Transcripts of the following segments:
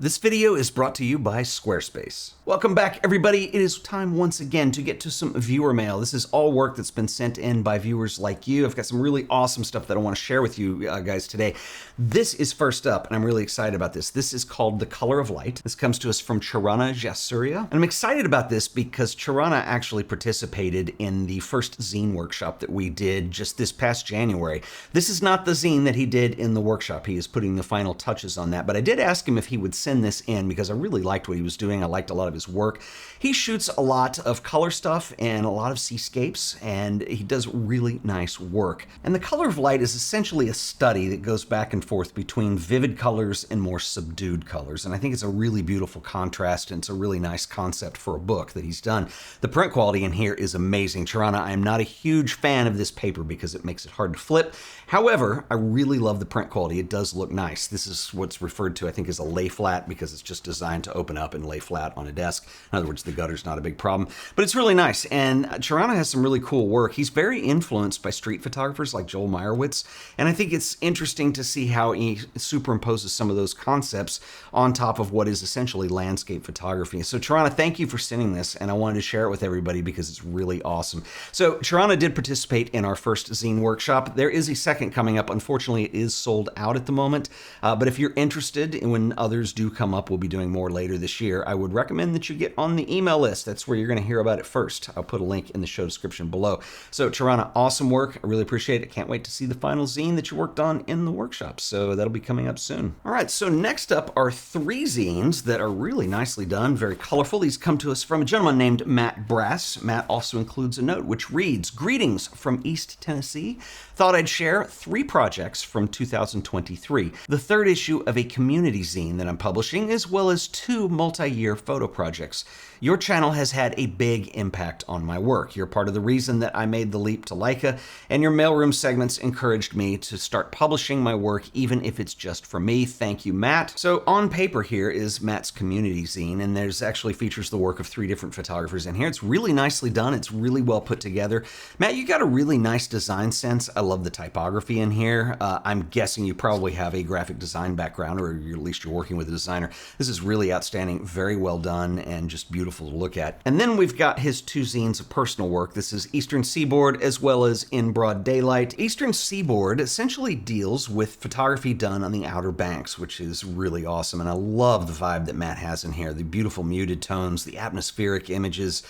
This video is brought to you by Squarespace. Welcome back, everybody. It is time once again to get to some viewer mail. This is all work that's been sent in by viewers like you. I've got some really awesome stuff that I want to share with you guys today. This is first up, and I'm really excited about this. This is called The Color of Light. This comes to us from Charana, Jayasuriya. And I'm excited about this because Charana actually participated in the first zine workshop that we did just this past January. This is not the zine that he did in the workshop. He is putting the final touches on that, but I did ask him if he would send this in because I really liked what he was doing. I liked a lot of his work. He shoots a lot of color stuff and a lot of seascapes, and he does really nice work. And The Color of Light is essentially a study that goes back and forth between vivid colors and more subdued colors. And I think it's a really beautiful contrast, and it's a really nice concept for a book that he's done. The print quality in here is amazing. Charana, I am not a huge fan of this paper because it makes it hard to flip. However, I really love the print quality. It does look nice. This is what's referred to, I think, as a lay flat because it's just designed to open up and lay flat on a desk. In other words, the gutter's not a big problem, but it's really nice. And Charana has some really cool work. He's very influenced by street photographers like Joel Meyerowitz, and I think it's interesting to see how he superimposes some of those concepts on top of what is essentially landscape photography. So Charana, thank you for sending this, and I wanted to share it with everybody because it's really awesome. So Charana did participate in our first zine workshop. There is a second coming up. Unfortunately, it is sold out at the moment, but if you're interested in when others do come up, we'll be doing more later this year, I would recommend that you get on the email list. That's where you're going to hear about it first. I'll put a link in the show description below. So Charana, awesome work. I really appreciate it. Can't wait to see the final zine that you worked on in the workshop. So that'll be coming up soon. All right, so next up are three zines that are really nicely done, very colorful. These come to us from a gentleman named Matt Brass. Matt also includes a note which reads, "Greetings from East Tennessee. Thought I'd share 3 projects from 2023. The third issue of a community zine that I'm publishing, as well as 2 multi-year photo projects. Your channel has had a big impact on my work. You're part of the reason that I made the leap to Leica, and your mailroom segments encouraged me to start publishing my work, even if it's just for me. Thank you, Matt." So on paper here is Matt's community zine, and there's actually features the work of 3 different photographers in here. It's really nicely done. It's really well put together. Matt, you got a really nice design sense. I love the typography in here. I'm guessing you probably have a graphic design background, or at least you're working with a designer. This is really outstanding, very well done, and just beautiful to look at. And then we've got his 2 zines of personal work. This is Eastern Seaboard as well as In Broad Daylight. Eastern Seaboard essentially deals with photography done on the Outer Banks, which is really awesome. And I love the vibe that Matt has in here. The beautiful muted tones, the atmospheric images,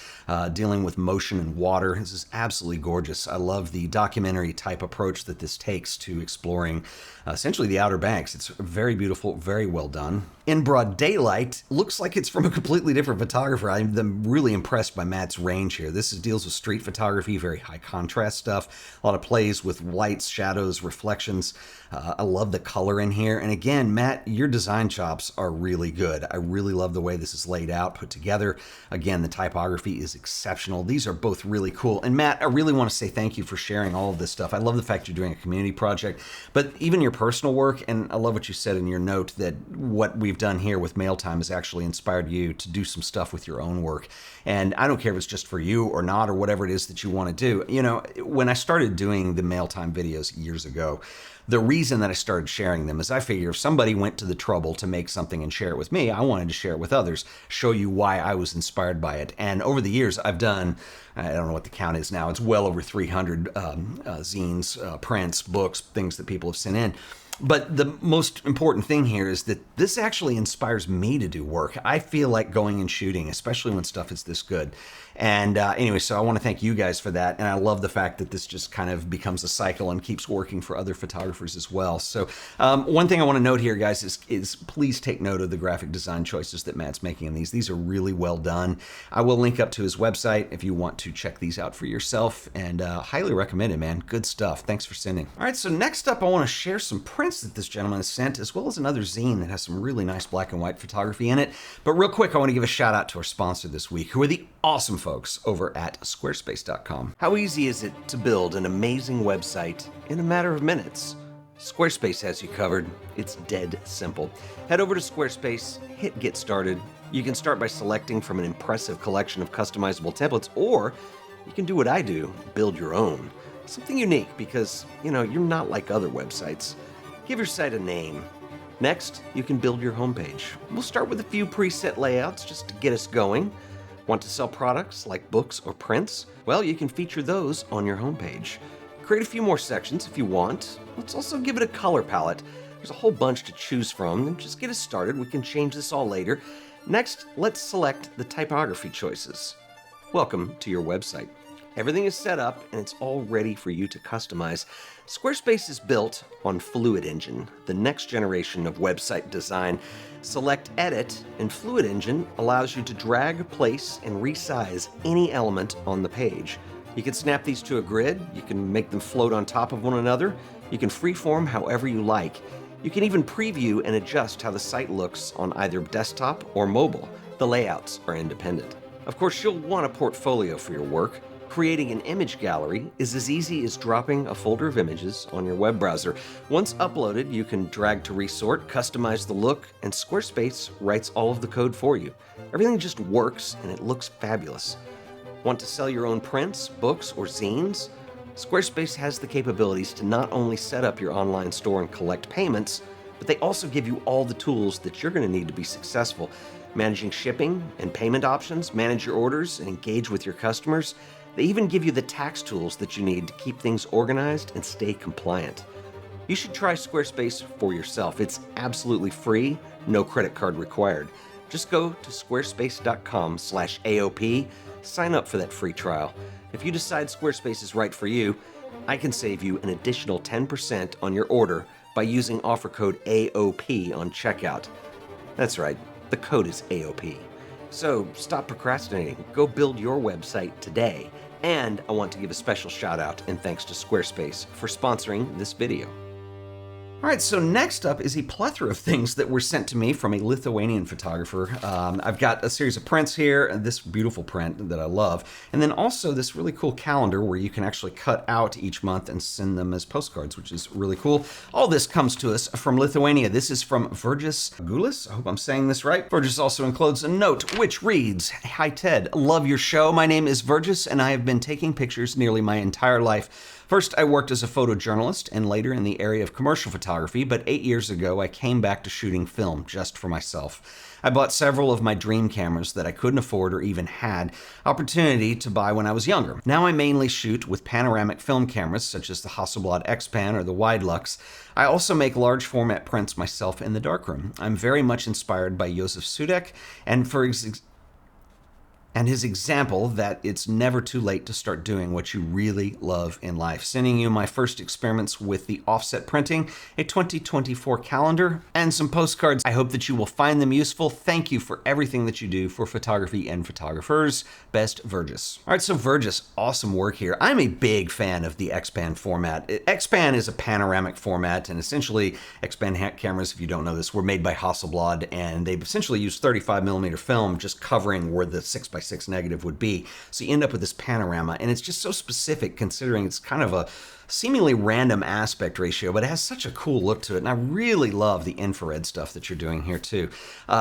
dealing with motion and water. This is absolutely gorgeous. I love the documentary type approach that this takes to exploring essentially the Outer Banks. It's very beautiful, very well done. In Broad Daylight looks like it's from a completely different photographer. I'm really impressed by Matt's range here. This deals with street photography, very high contrast stuff, a lot of plays with lights, shadows, reflections. I love the color in here. And again, Matt, your design chops are really good. I really love the way this is laid out, put together. Again, the typography is exceptional. These are both really cool. And Matt, I really want to say thank you for sharing all of this stuff. I love the fact you're doing a community project, but even your personal work, and I love what you said in your note that what we've done here with Mail Time has actually inspired you to do some stuff with your own work. And I don't care if it's just for you or not, or whatever it is that you want to do. You know, when I started doing the Mail Time videos years ago, the reason that I started sharing them is I figure if somebody went to the trouble to make something and share it with me, I wanted to share it with others, show you why I was inspired by it. And over the years, I've done, I don't know what the count is now, it's well over 300 zines, prints, books, things that people have sent in. But the most important thing here is that this actually inspires me to do work. I feel like going and shooting, especially when stuff is this good. And anyway, so I want to thank you guys for that. And I love the fact that this just kind of becomes a cycle and keeps working for other photographers as well. So one thing I want to note here, guys, is please take note of the graphic design choices that Matt's making in these. These are really well done. I will link up to his website if you want to check these out for yourself, and highly recommend it, man. Good stuff. Thanks for sending. All right, so next up, I want to share some prints that this gentleman has sent, as well as another zine that has some really nice black and white photography in it. But real quick, I want to give a shout out to our sponsor this week, who are the awesome folks over at squarespace.com. How easy is it to build an amazing website in a matter of minutes? Squarespace has you covered. It's dead simple. Head over to Squarespace, hit get started. You can start by selecting from an impressive collection of customizable templates, or you can do what I do, build your own. Something unique because, you're not like other websites. Give your site a name. Next, you can build your homepage. We'll start with a few preset layouts just to get us going. Want to sell products like books or prints? Well, you can feature those on your homepage. Create a few more sections if you want. Let's also give it a color palette. There's a whole bunch to choose from, and just get us started. We can change this all later. Next, let's select the typography choices. Welcome to your website. Everything is set up and it's all ready for you to customize. Squarespace is built on Fluid Engine, the next generation of website design. Select Edit, and Fluid Engine allows you to drag, place, and resize any element on the page. You can snap these to a grid, you can make them float on top of one another, you can freeform however you like. You can even preview and adjust how the site looks on either desktop or mobile. The layouts are independent. Of course, you'll want a portfolio for your work. Creating an image gallery is as easy as dropping a folder of images on your web browser. Once uploaded, you can drag to resort, customize the look, and Squarespace writes all of the code for you. Everything just works and it looks fabulous. Want to sell your own prints, books, or zines? Squarespace has the capabilities to not only set up your online store and collect payments, but they also give you all the tools that you're going to need to be successful. Managing shipping and payment options, manage your orders, and engage with your customers. They even give you the tax tools that you need to keep things organized and stay compliant. You should try Squarespace for yourself. It's absolutely free, no credit card required. Just go to squarespace.com/AOP, sign up for that free trial. If you decide Squarespace is right for you, I can save you an additional 10% on your order by using offer code AOP on checkout. That's right, the code is AOP. So stop procrastinating, go build your website today. And I want to give a special shout out and thanks to Squarespace for sponsoring this video. All right, so next up is a plethora of things that were sent to me from a Lithuanian photographer. I've got a series of prints here, this beautiful print that I love, and then also this really cool calendar where you can actually cut out each month and send them as postcards, which is really cool. All this comes to us from Lithuania. This is from Virgus Augulis. I hope I'm saying this right. Virgus also includes a note which reads, "Hi Ted, love your show. My name is Virgus and I have been taking pictures nearly my entire life. First, I worked as a photojournalist and later in the area of commercial photography, but 8 years ago, I came back to shooting film just for myself. I bought several of my dream cameras that I couldn't afford or even had opportunity to buy when I was younger. Now I mainly shoot with panoramic film cameras such as the Hasselblad X-Pan or the Widelux. I also make large format prints myself in the darkroom. I'm very much inspired by Josef Sudek and his example that it's never too late to start doing what you really love in life. Sending you my first experiments with the offset printing, a 2024 calendar, and some postcards. I hope that you will find them useful. Thank you for everything that you do for photography and photographers. Best, Virgus." All right, so Virgus, awesome work here. I'm a big fan of the X-Pan format. X-Pan is a panoramic format, and essentially X-Pan cameras, if you don't know this, were made by Hasselblad, and they've essentially used 35mm film just covering where the 6x6 negative would be. So you end up with this panorama, and it's just so specific considering it's kind of a seemingly random aspect ratio, but it has such a cool look to it, and I really love the infrared stuff that you're doing here too.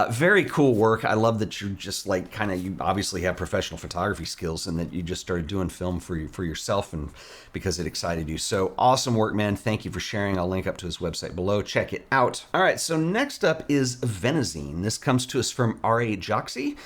Very cool work. I love that you're just like you obviously have professional photography skills and that you just started doing film for yourself and because it excited you. So awesome work, man. Thank you for sharing. I'll link up to his website below. Check it out. All right, so next up is Venezine. This comes to us from Ari Jaaksi.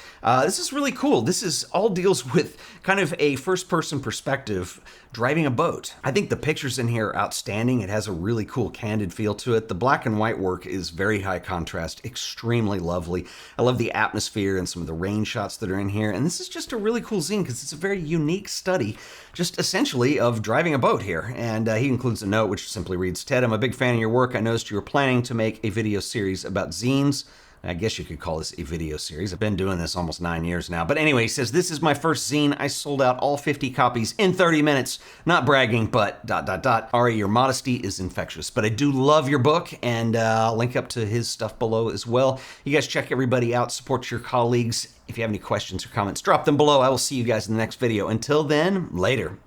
This is really cool. This is all deals with kind of a first-person perspective driving a boat. I think the pictures in here are outstanding. It has a really cool candid feel to it. The black and white work is very high contrast, extremely lovely. I love the atmosphere and some of the rain shots that are in here. And this is just a really cool zine because it's a very unique study, just essentially of driving a boat here. And he includes a note which simply reads, "Ted, I'm a big fan of your work. I noticed you were planning to make a video series about zines." I guess you could call this a video series. I've been doing this almost 9 years now. But anyway, he says, "This is my first zine. I sold out all 50 copies in 30 minutes. Not bragging, but ... Ari, your modesty is infectious. But I do love your book, and I'll link up to his stuff below as well. You guys check everybody out. Support your colleagues. If you have any questions or comments, drop them below. I will see you guys in the next video. Until then, later."